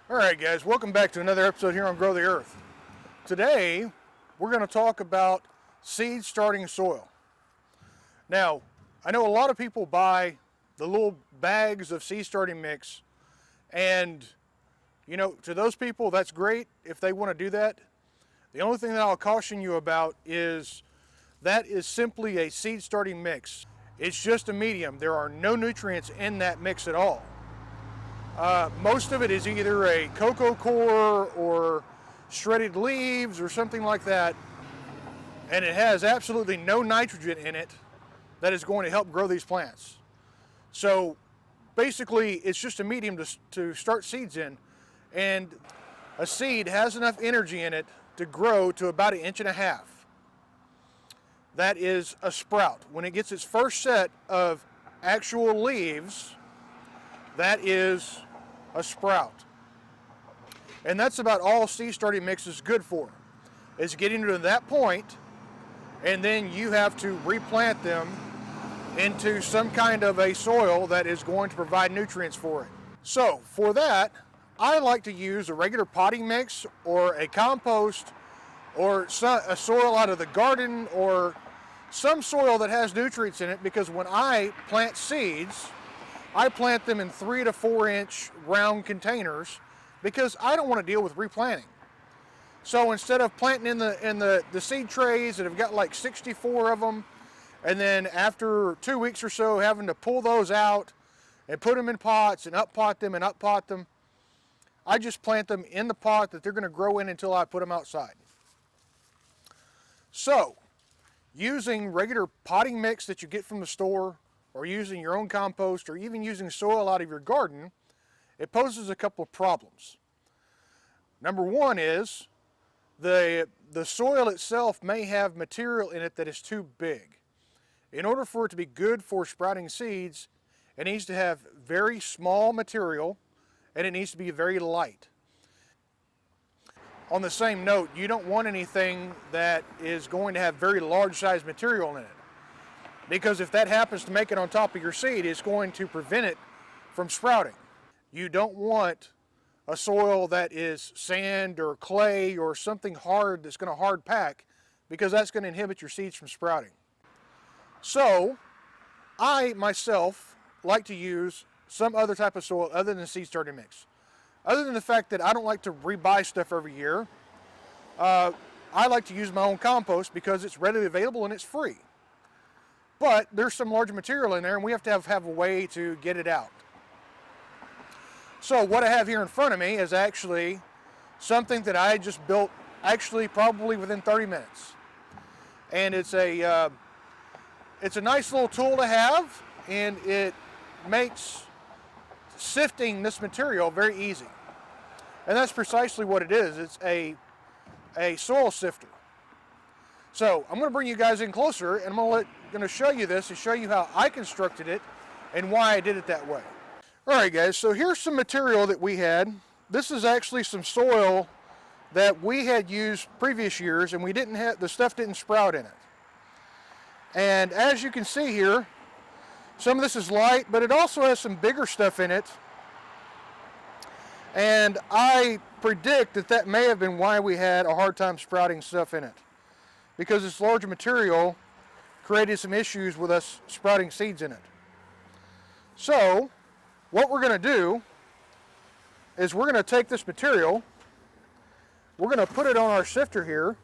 Alright guys, welcome back to another episode here on Grow the Earth. Today, we're going to talk about seed starting soil. Now, I know a lot of people buy the little bags of seed starting mix, and to those people that's great if they want to do that. The only thing that I'll caution you about is that is simply a seed starting mix. It's just a medium. There are no nutrients in that mix at all. Most of it is either a cocoa coir or shredded leaves or something like that, and it has absolutely no nitrogen in it that is going to help grow these plants. So basically it's just a medium to start seeds in, and a seed has enough energy in it to grow to about 1.5 inches. That is a sprout. When it gets its first set of actual leaves, that is a sprout. And that's about all seed starting mix is good for, is getting to that point, and then you have to replant them into some kind of a soil that is going to provide nutrients for it. So for that, I like to use a regular potting mix or a compost or a soil out of the garden or some soil that has nutrients in it, because when I plant seeds, I plant them in 3 to 4 inch round containers because I don't want to deal with replanting. So instead of planting in the seed trays that have got like 64 of them, and then after 2 weeks or so having to pull those out and put them in pots and uppot them, I just plant them in the pot that they're going to grow in until I put them outside. So using regular potting mix that you get from the store, or using your own compost, or even using soil out of your garden, it poses a couple of problems. Number one is the soil itself may have material in it that is too big. In order for it to be good for sprouting seeds, it needs to have very small material, and it needs to be very light. On the same note, you don't want anything that is going to have very large size material in it, because if that happens to make it on top of your seed, it's going to prevent it from sprouting. You don't want a soil that is sand or clay or something hard that's going to hard pack, because that's going to inhibit your seeds from sprouting. So I myself like to use some other type of soil other than seed starting mix. Other than the fact that I don't like to rebuy stuff every year, I like to use my own compost because it's readily available and it's free. But there's some large material in there, and we have to have a way to get it out. So what I have here in front of me is actually something that I just built, actually probably within 30 minutes. And it's a nice little tool to have, and it makes sifting this material very easy. And that's precisely what it is. It's a soil sifter. So I'm going to bring you guys in closer, and I'm going to show you this and show you how I constructed it and why I did it that way. Alright guys, so here's some material that we had. This is actually some soil that we had used previous years, and the stuff didn't sprout in it. And as you can see here, some of this is light, but it also has some bigger stuff in it. And I predict that may have been why we had a hard time sprouting stuff in it, because this larger material created some issues with us sprouting seeds in it. So what we're going to do is we're going to take this material, we're going to put it on our sifter here,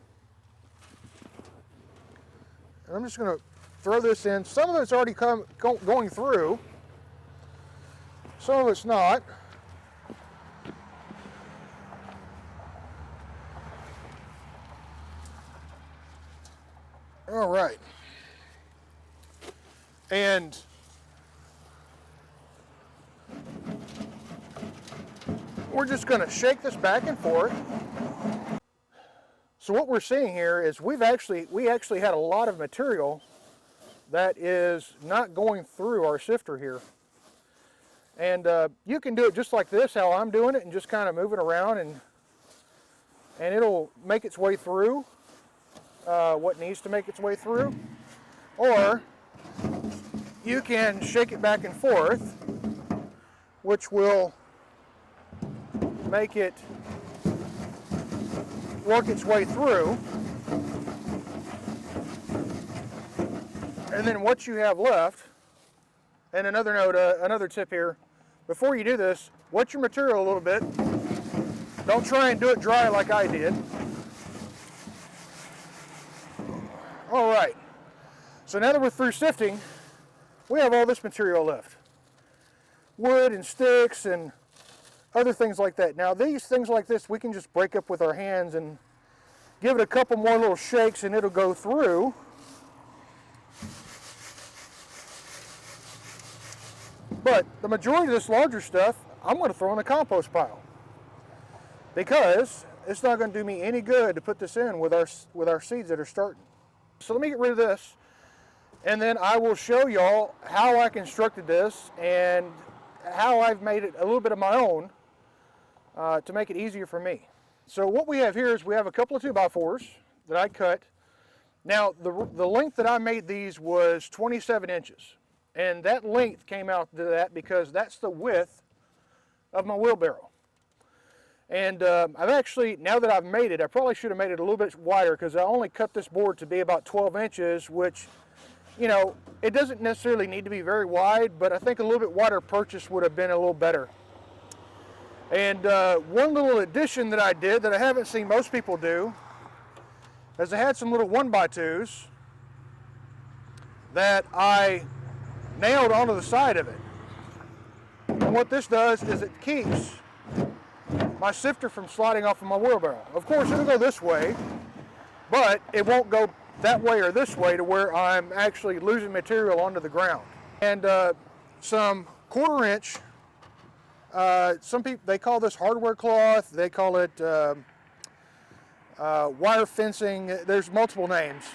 and I'm just going to throw this in. Some of it's already going through, some of it's not. All right, and we're just going to shake this back and forth. So what we're seeing here is we actually had a lot of material that is not going through our sifter here. And you can do it just like this, how I'm doing it, and just kind of move it around, and it'll make its way through what needs to make its way through. Or you can shake it back and forth, which will make it work its way through. And then what you have left, and another note, another tip here, before you do this, wet your material a little bit. Don't try and do it dry like I did. All right, so now that we're through sifting, we have all this material left. Wood and sticks and other things like that. Now these things like this, we can just break up with our hands and give it a couple more little shakes and it'll go through. But the majority of this larger stuff, I'm going to throw in the compost pile because it's not going to do me any good to put this in with our seeds that are starting. So let me get rid of this, and then I will show y'all how I constructed this and how I've made it a little bit of my own to make it easier for me. So what we have here is we have a couple of 2x4s that I cut. Now the length that I made these was 27 inches. And that length came out to that because that's the width of my wheelbarrow. And I've actually, now that I've made it, I probably should have made it a little bit wider because I only cut this board to be about 12 inches, which, you know, it doesn't necessarily need to be very wide, but I think a little bit wider purchase would have been a little better. And one little addition that I did that I haven't seen most people do is I had some little 1x2s that I nailed onto the side of it. And what this does is it keeps my sifter from sliding off of my wheelbarrow. Of course, it'll go this way, but it won't go that way or this way to where I'm actually losing material onto the ground. And some 1/4 inch, some people, they call this hardware cloth, they call it wire fencing, there's multiple names.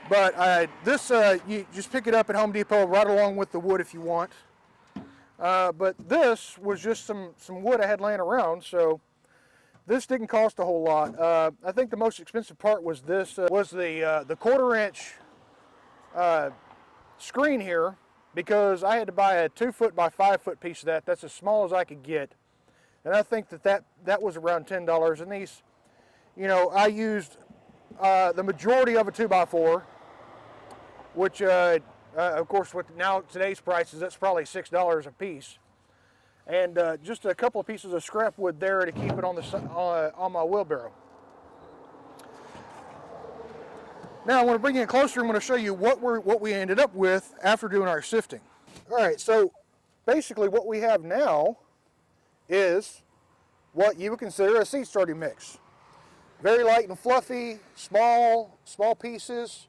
But this, you just pick it up at Home Depot right along with the wood if you want. But this was just some wood I had laying around, so this didn't cost a whole lot. I think the most expensive part was this, was the 1/4 inch screen here, because I had to buy a 2 foot by 5 foot piece of that. That's as small as I could get. And I think that was around $10. And these, you know, I used the majority of a 2x4, which of course with now today's prices, that's probably $6 a piece. And just a couple of pieces of scrap wood there to keep it on my wheelbarrow. Now I want to bring you in closer. I'm going to show you what we ended up with after doing our sifting. All right, so basically what we have now is what you would consider a seed starting mix. Very light and fluffy, small pieces.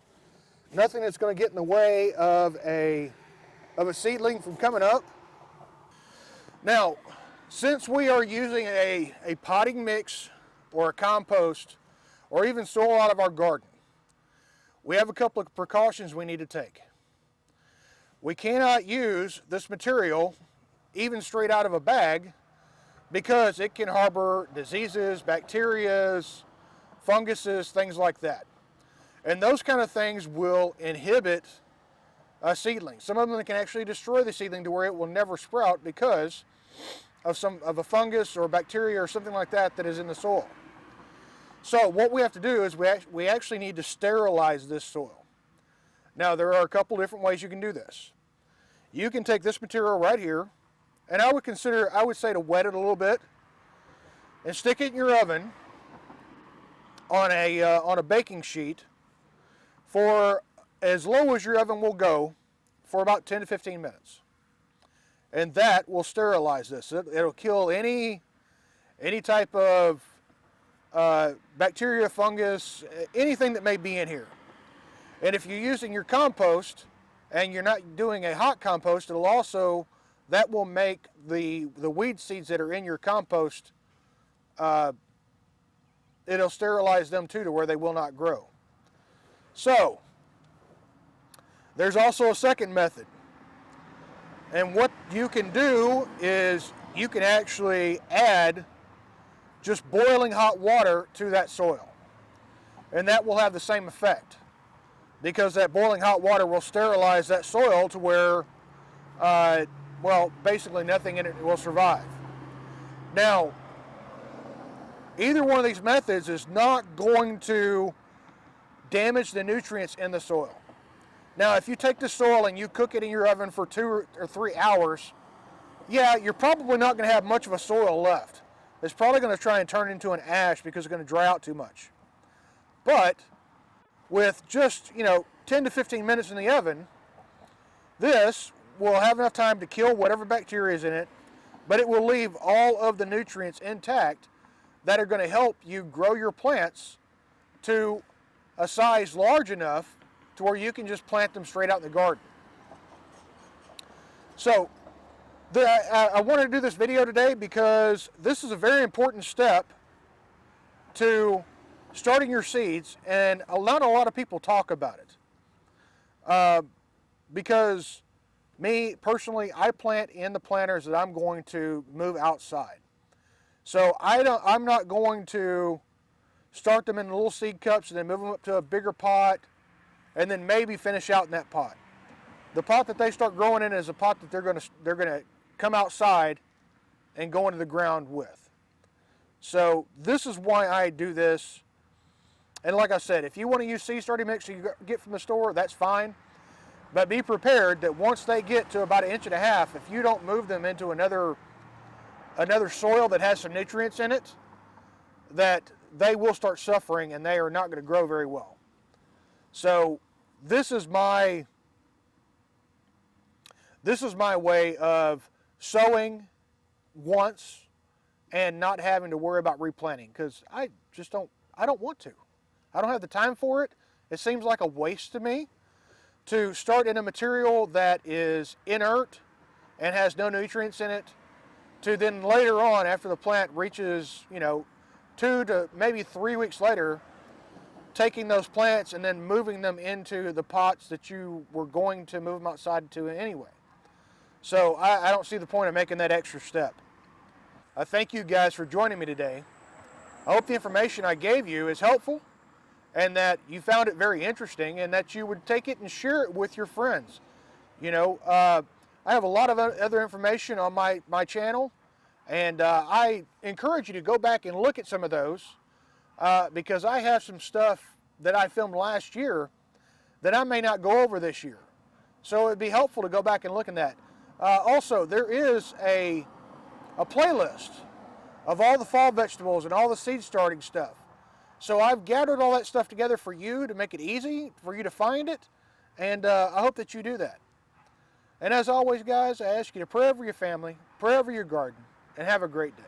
Nothing that's going to get in the way of a seedling from coming up. Now, since we are using a potting mix or a compost or even soil out of our garden, we have a couple of precautions we need to take. We cannot use this material even straight out of a bag because it can harbor diseases, bacteria, funguses, things like that. And those kind of things will inhibit a seedling. Some of them can actually destroy the seedling to where it will never sprout because of a fungus or bacteria or something like that that is in the soil. So what we have to do is we actually need to sterilize this soil. Now there are a couple different ways you can do this. You can take this material right here, and I would say to wet it a little bit and stick it in your oven on a baking sheet for as low as your oven will go for about 10 to 15 minutes. And that will sterilize this. It'll kill any type of bacteria, fungus, anything that may be in here. And if you're using your compost and you're not doing a hot compost, that will make the weed seeds that are in your compost, it'll sterilize them too to where they will not grow. So, there's also a second method. And what you can do is you can actually add just boiling hot water to that soil. And that will have the same effect, because that boiling hot water will sterilize that soil to where, well, basically nothing in it will survive. Now, either one of these methods is not going to damage the nutrients in the soil. Now, if you take the soil and you cook it in your oven for 2 or 3 hours, yeah, you're probably not going to have much of a soil left. It's probably going to try and turn into an ash because it's going to dry out too much. But with just, 10 to 15 minutes in the oven, this will have enough time to kill whatever bacteria is in it, but it will leave all of the nutrients intact that are going to help you grow your plants to a size large enough to where you can just plant them straight out in the garden. So I wanted to do this video today because this is a very important step to starting your seeds, and not a lot of people talk about it. Because me personally, I plant in the planters that I'm going to move outside. So I'm not going to start them in little seed cups and then move them up to a bigger pot and then maybe finish out in that pot. The pot that they start growing in is a pot that they're going to come outside and go into the ground with. So this is why I do this. And like I said, if you want to use seed starting mix you get from the store, that's fine. But be prepared that once they get to about 1.5 inches, if you don't move them into another soil that has some nutrients in it, that they will start suffering and they are not going to grow very well. So this is my way of sowing once and not having to worry about replanting, because I don't want to. I don't have the time for it. It seems like a waste to me to start in a material that is inert and has no nutrients in it, to then later on, after the plant reaches 2 to maybe 3 weeks later, taking those plants and then moving them into the pots that you were going to move them outside to anyway. So I don't see the point of making that extra step. I thank you guys for joining me today. I hope the information I gave you is helpful and that you found it very interesting and that you would take it and share it with your friends. I have a lot of other information on my channel, and I encourage you to go back and look at some of those because I have some stuff that I filmed last year that I may not go over this year. So it'd be helpful to go back and look at that. Also, there is a playlist of all the fall vegetables and all the seed starting stuff. So I've gathered all that stuff together for you to make it easy for you to find it, and I hope that you do that. And as always, guys, I ask you to pray over your family, pray over your garden, and have a great day.